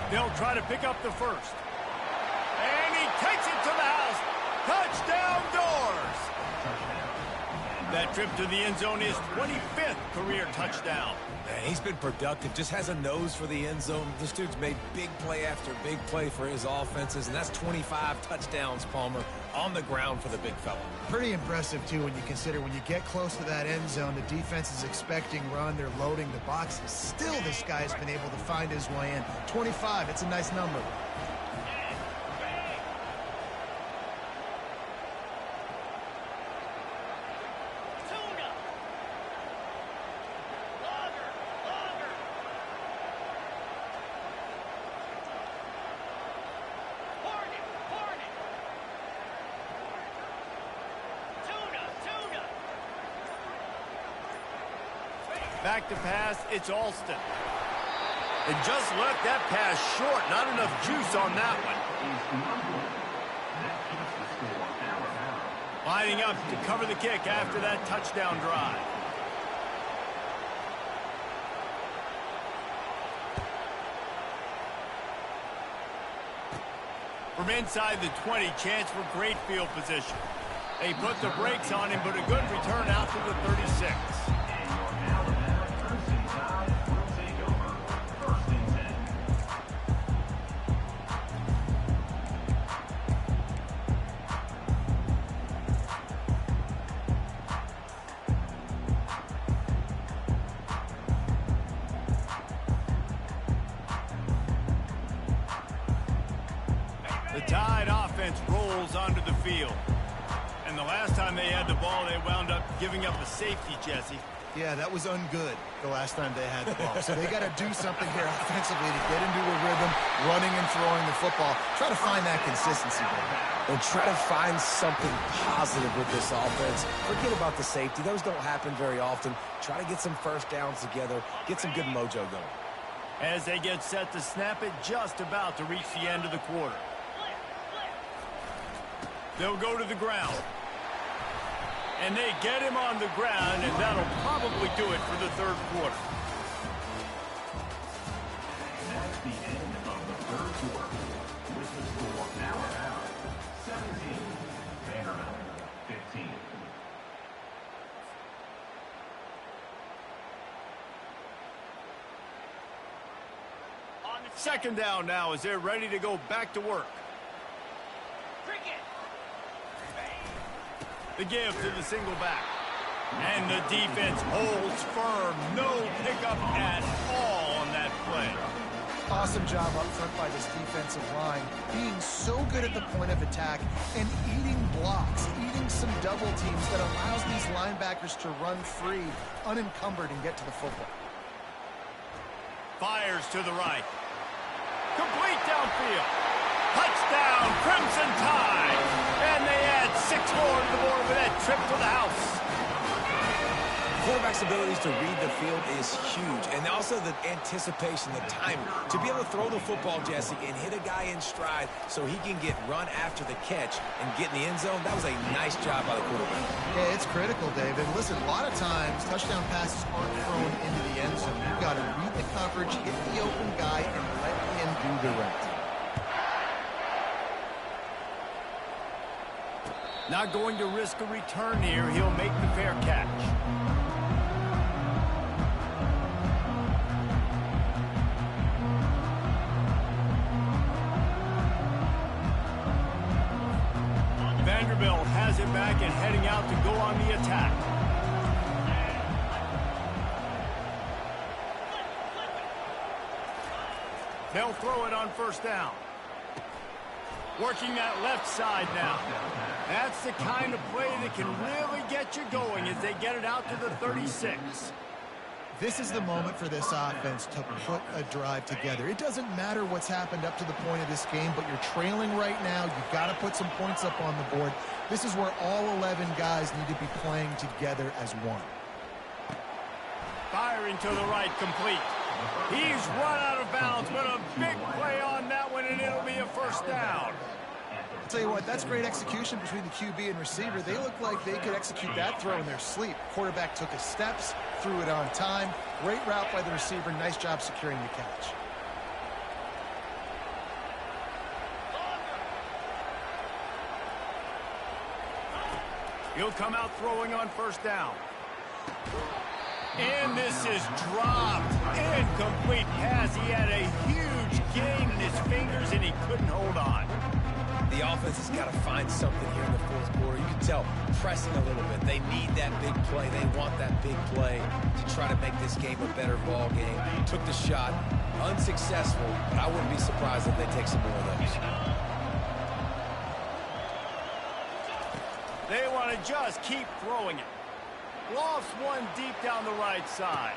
They'll try to pick up the first. And he takes it to the house. Touchdown doors. That trip to the end zone is 25th career touchdown. Man, he's been productive, just has a nose for the end zone. This dude's made big play after big play for his offenses, and that's 25 touchdowns, Palmer, on the ground for the big fella. Pretty impressive, too, when you consider when you get close to that end zone, the defense is expecting run, they're loading the boxes. Still, this guy's been able to find his way in. 25, it's a nice number. Back to pass, it's Alston. And just left that pass short. Not enough juice on that one. Lining up to cover the kick after that touchdown drive. From inside the 20, chance for great field position. They put the brakes on him, but a good return out to the 36. The Tide offense rolls onto the field. And the last time they had the ball, they wound up giving up a safety, Jesse. Yeah, that was ungood the last time they had the ball. So they got to do something here offensively to get into a rhythm, running and throwing the football. Try to find that consistency there. And try to find something positive with this offense. Forget about the safety. Those don't happen very often. Try to get some first downs together, get some good mojo going. As they get set to snap it, just about to reach the end of the quarter. They'll go to the ground. And they get him on the ground, and that'll probably do it for the third quarter. That's the end of the third quarter. With the score now at 17, Vanderbilt 15. Second down now as they're ready to go back to work. The give to the single back. And the defense holds firm. No pickup at all on that play. Awesome job up front by this defensive line, being so good at the point of attack and eating blocks, eating some double teams that allows these linebackers to run free, unencumbered, and get to the football. Fires to the right. Complete downfield. Touchdown, Crimson Tide. And they add 6 more to the board with that trip to the house. Quarterback's abilities to read the field is huge, and also the anticipation, the timing. To be able to throw the football, Jesse, and hit a guy in stride so he can get run after the catch and get in the end zone, that was a nice job by the quarterback. Yeah, it's critical, David. Listen, a lot of times, touchdown passes aren't thrown into the end zone. You've got to read the coverage, hit the open guy, and let him do the rest. Not going to risk a return here. He'll make the fair catch. Vanderbilt has it back and heading out to go on the attack. They'll throw it on first down. Working that left side now. That's the kind of play that can really get you going as they get it out to the 36. This is the moment for this offense to put a drive together. It doesn't matter what's happened up to the point of this game, but you're trailing right now. You've got to put some points up on the board. This is where all 11 guys need to be playing together as one. Firing to the right, complete. He's run out of bounds, but a big play on that one, and it'll be a first down. I'll tell you what, that's great execution between the QB and receiver. They look like they could execute that throw in their sleep. Quarterback took his steps, threw it on time. Great route by the receiver. Nice job securing the catch. He'll come out throwing on first down. And this is dropped. Incomplete pass. He had a huge gain in his fingers, and he couldn't hold on. The offense has got to find something here in the fourth quarter. You can tell, pressing a little bit. They need that big play. They want that big play to try to make this game a better ball game. Took the shot. Unsuccessful, but I wouldn't be surprised if they take some more of those. They want to just keep throwing it. Lofts one deep down the right side.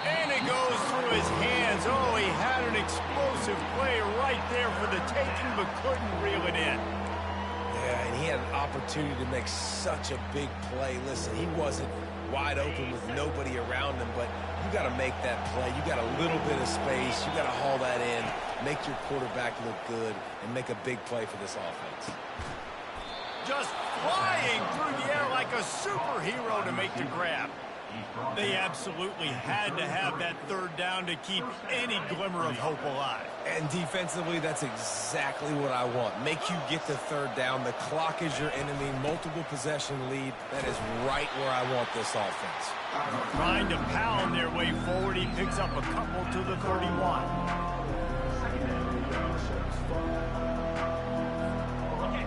And it goes through his hands. Oh, he had an explosive play right there for the taking, but couldn't reel it in. Yeah, and he had an opportunity to make such a big play. Listen, he wasn't wide open with nobody around him, but you got to make that play. You got a little bit of space. You got to haul that in, make your quarterback look good, and make a big play for this offense. Just flying through the air like a superhero to make the grab. They absolutely had to have that third down to keep any glimmer of hope alive. And defensively, that's exactly what I want. Make you get the third down. The clock is your enemy. Multiple possession lead. That is right where I want this offense. Trying to pound their way forward. He picks up a couple to the 31.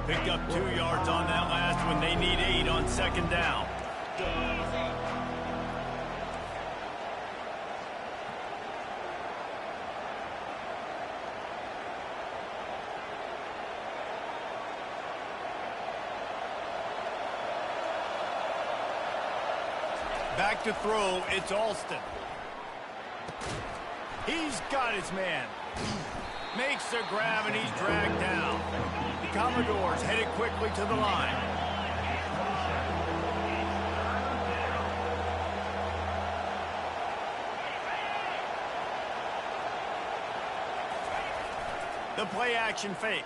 Picked up 2 yards on that last one. They need 8 on second down. Back to throw, it's Alston. He's got his man. Makes the grab, and he's dragged down. The Commodores headed quickly to the line. The play action fake.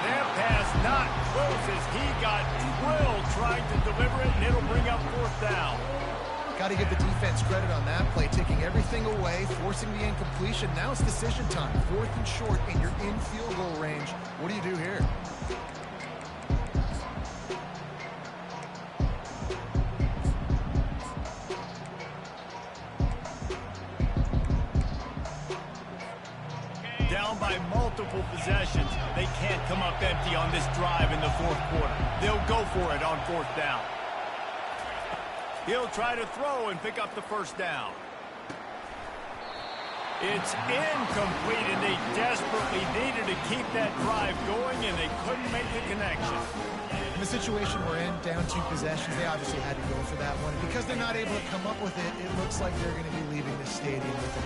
That pass not close as he got drilled trying to deliver it, and it'll bring up fourth down. Got to give the defense credit on that play, taking everything away, forcing the incompletion. Now it's decision time. 4th and short, and you're in field goal range. What do you do here? Down by multiple possessions. They can't come up empty on this drive in the fourth quarter. They'll go for it on fourth down. He'll try to throw and pick up the first down. It's incomplete, and they desperately needed to keep that drive going, and they couldn't make the connection. In the situation we're in, down 2 possessions, they obviously had to go for that one. Because they're not able to come up with it, it looks like they're going to be leaving the stadium with it.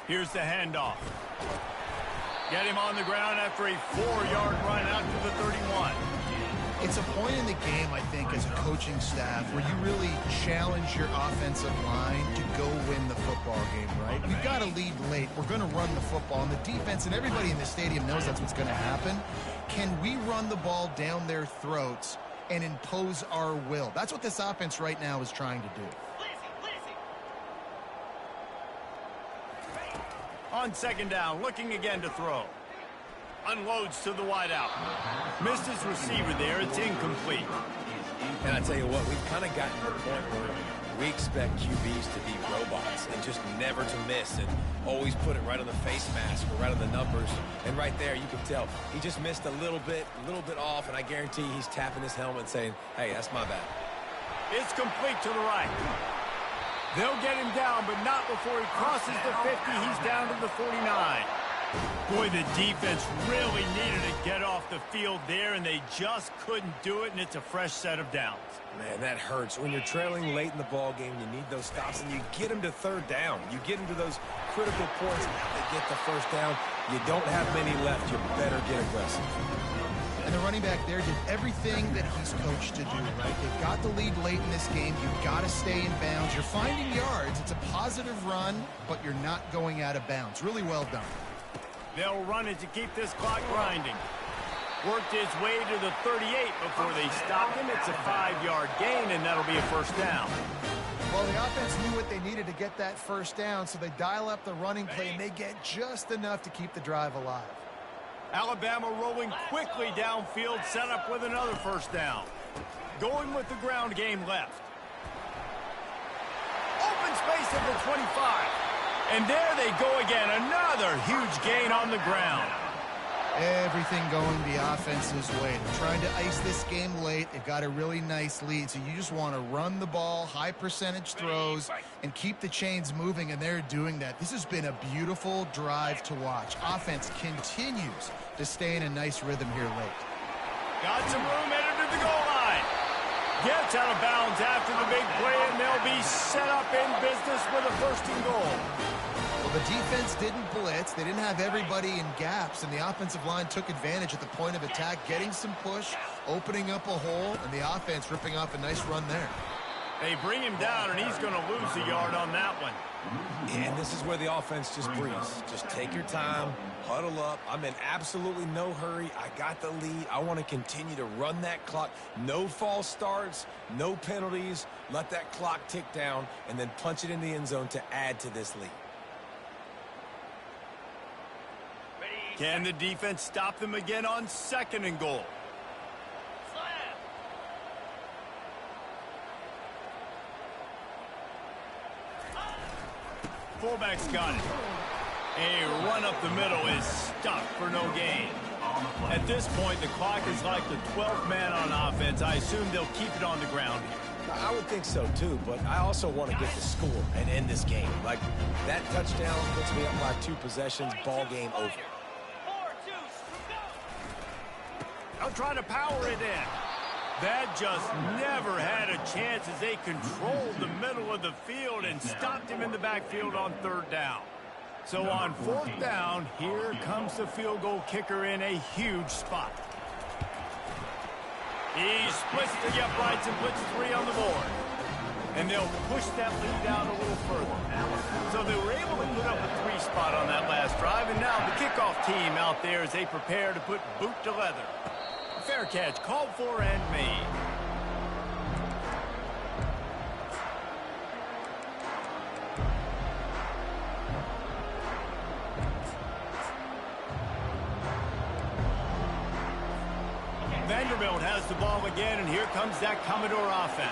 Here's the handoff. Get him on the ground after a 4-yard run out to the 31. It's a point in the game, I think, as a coaching staff where you really challenge your offensive line to go win the football game, right? You've got to lead late. We're going to run the football. And the defense and everybody in the stadium knows that's what's going to happen. Can we run the ball down their throats and impose our will? That's what this offense right now is trying to do. On second down, looking again to throw. Unloads to the wideout. Missed his receiver there. It's incomplete. And I tell you what, we've kind of gotten to the point where we expect QBs to be robots and just never to miss and always put it right on the face mask or right on the numbers. And right there, you can tell he just missed a little bit off, and I guarantee he's tapping his helmet saying, hey, that's my bad. It's complete to the right. They'll get him down, but not before he crosses the 50. He's down to the 49. Boy, the defense really needed to get off the field there, and they just couldn't do it, and it's a fresh set of downs. Man, that hurts. When you're trailing late in the ball game, you need those stops, and you get them to third down. You get them to those critical points, and now they get the first down. You don't have many left. You better get aggressive. And the running back there did everything that he's coached to do, right? They've got the lead late in this game. You've got to stay in bounds. You're finding yards. It's a positive run, but you're not going out of bounds. Really well done. They'll run it to keep this clock grinding. Worked his way to the 38 before they stopped him. It's a 5-yard gain, and that'll be a first down. Well, the offense knew what they needed to get that first down, so they dial up the running play, and they get just enough to keep the drive alive. Alabama rolling quickly downfield, set up with another first down. Going with the ground game left. Open space at the 25. And there they go again. Another huge gain on the ground. Everything going the offense's way. They're trying to ice this game late. They've got a really nice lead, so you just want to run the ball, high percentage throws, and keep the chains moving, and they're doing that. This has been a beautiful drive to watch. Offense continues to stay in a nice rhythm here late. Got some room, headed to the goal line. Gets out of bounds after the big play, and they'll be set up in business with a first and goal. Well, the defense didn't blitz. They didn't have everybody in gaps, and the offensive line took advantage at the point of attack, getting some push, opening up a hole, and the offense ripping off a nice run there. They bring him down, and he's going to lose a yard on that one. And this is where the offense just breathes. Just take your time, huddle up. I'm in absolutely no hurry. I got the lead. I want to continue to run that clock. No false starts, no penalties. Let that clock tick down, and then punch it in the end zone to add to this lead. Can the defense stop them again on second and goal? Fullback's got it. A run up the middle is stuck for no gain. At this point, the clock is like the 12th man on offense. I assume they'll keep it on the ground here. I would think so, too, but I also want to get the score and end this game. Like, that touchdown puts me up by 2 possessions, ball game over. They'll try to power it in. That just never had a chance as they controlled the middle of the field and stopped him in the backfield on third down. So on fourth down, here comes the field goal kicker in a huge spot. He splits the uprights and puts 3 on the board. And they'll push that lead out a little further. So they were able to put up a 3 spot on that last drive, and now the kickoff team out there as they prepare to put boot to leather. Fair catch, called for and made. Vanderbilt has the ball again, and here comes that Commodore offense.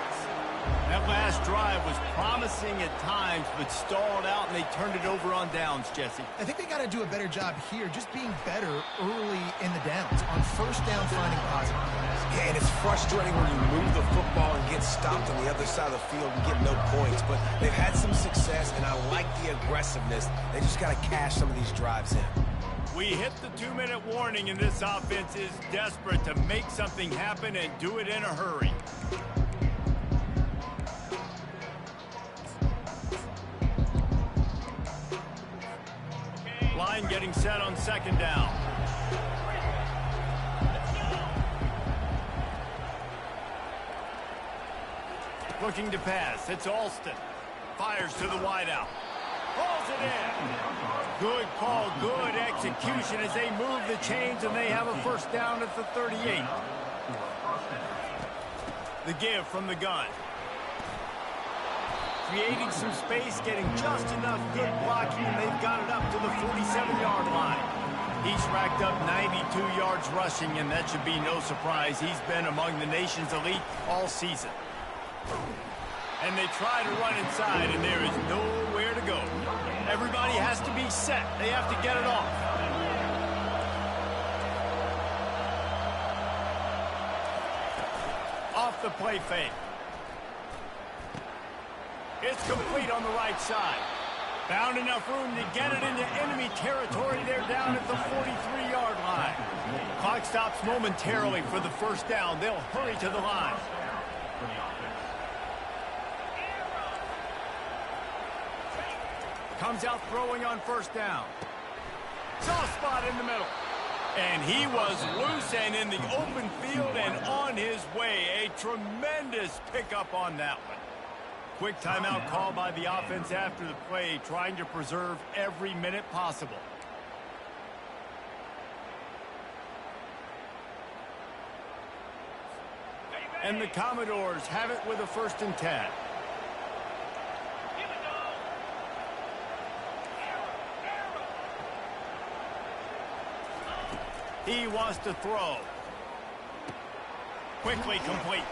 That last drive was promising at times, but stalled out, and they turned it over on downs, Jesse. I think they got to do a better job here, just being better early in the downs. On first down, finding positive plays. Yeah, and it's frustrating when you move the football and get stopped on the other side of the field and get no points. But they've had some success, and I like the aggressiveness. They just got to cash some of these drives in. We hit the 2-minute warning, and this offense is desperate to make something happen and do it in a hurry. Line getting set on second down. Looking to pass. It's Alston. Fires to the wideout. Pulls it in. Good call, good execution as they move the chains, and they have a first down at the 38. The give from the gun. Creating some space, getting just enough good blocking, and they've got it up to the 47-yard line. He's racked up 92 yards rushing, and that should be no surprise. He's been among the nation's elite all season. And they try to run inside, and there is nowhere to go. Everybody has to be set. They have to get it off. Off the play fake. It's complete on the right side. Found enough room to get it into enemy territory. They're down at the 43-yard line. Clock stops momentarily for the first down. They'll hurry to the line. Comes out throwing on first down. Soft spot in the middle. And he was loose and in the open field and on his way. A tremendous pickup on that one. Quick timeout call by the offense after the play, trying to preserve every minute possible. And the Commodores have it with a 1st and 10. He wants to throw. Quickly complete.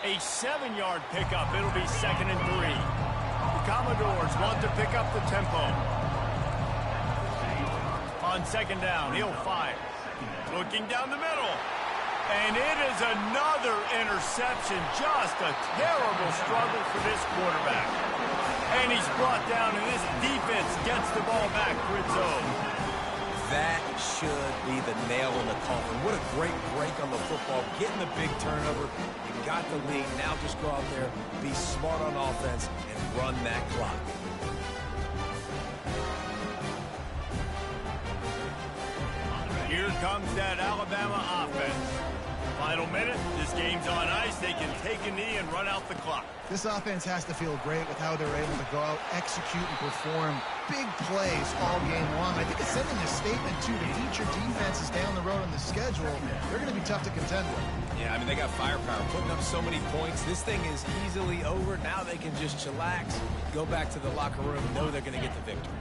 A 7-yard pickup. It'll be 2nd and 3. The Commodores want to pick up the tempo. On 2nd down, he'll fire. Looking down the middle. And it is another interception. Just a terrible struggle for this quarterback. And he's brought down, and this defense gets the ball back for its own. That should be the nail in the coffin. What a great break on the football. Getting the big turnover. You got the lead. Now just go out there, be smart on offense, and run that clock. Here comes that Alabama offense. Final minute. This game's on ice. They can take a knee and run out the clock. This offense has to feel great with how they're able to go out, execute, and perform big plays all game long. I think it's sending a statement, too, to future defenses down the road on the schedule. They're going to be tough to contend with. Yeah, I mean, they got firepower, putting up so many points. This thing is easily over. Now they can just chillax, go back to the locker room, know they're going to get the victory.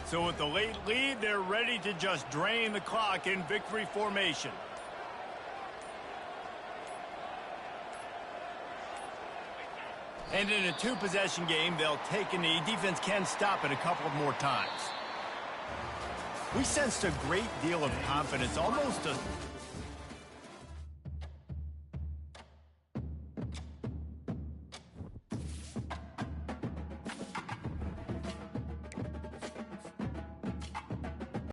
So with the late lead, they're ready to just drain the clock in victory formation. And in a 2-possession game, they'll take a knee. Defense can stop it a couple more times. We sensed a great deal of confidence, almost a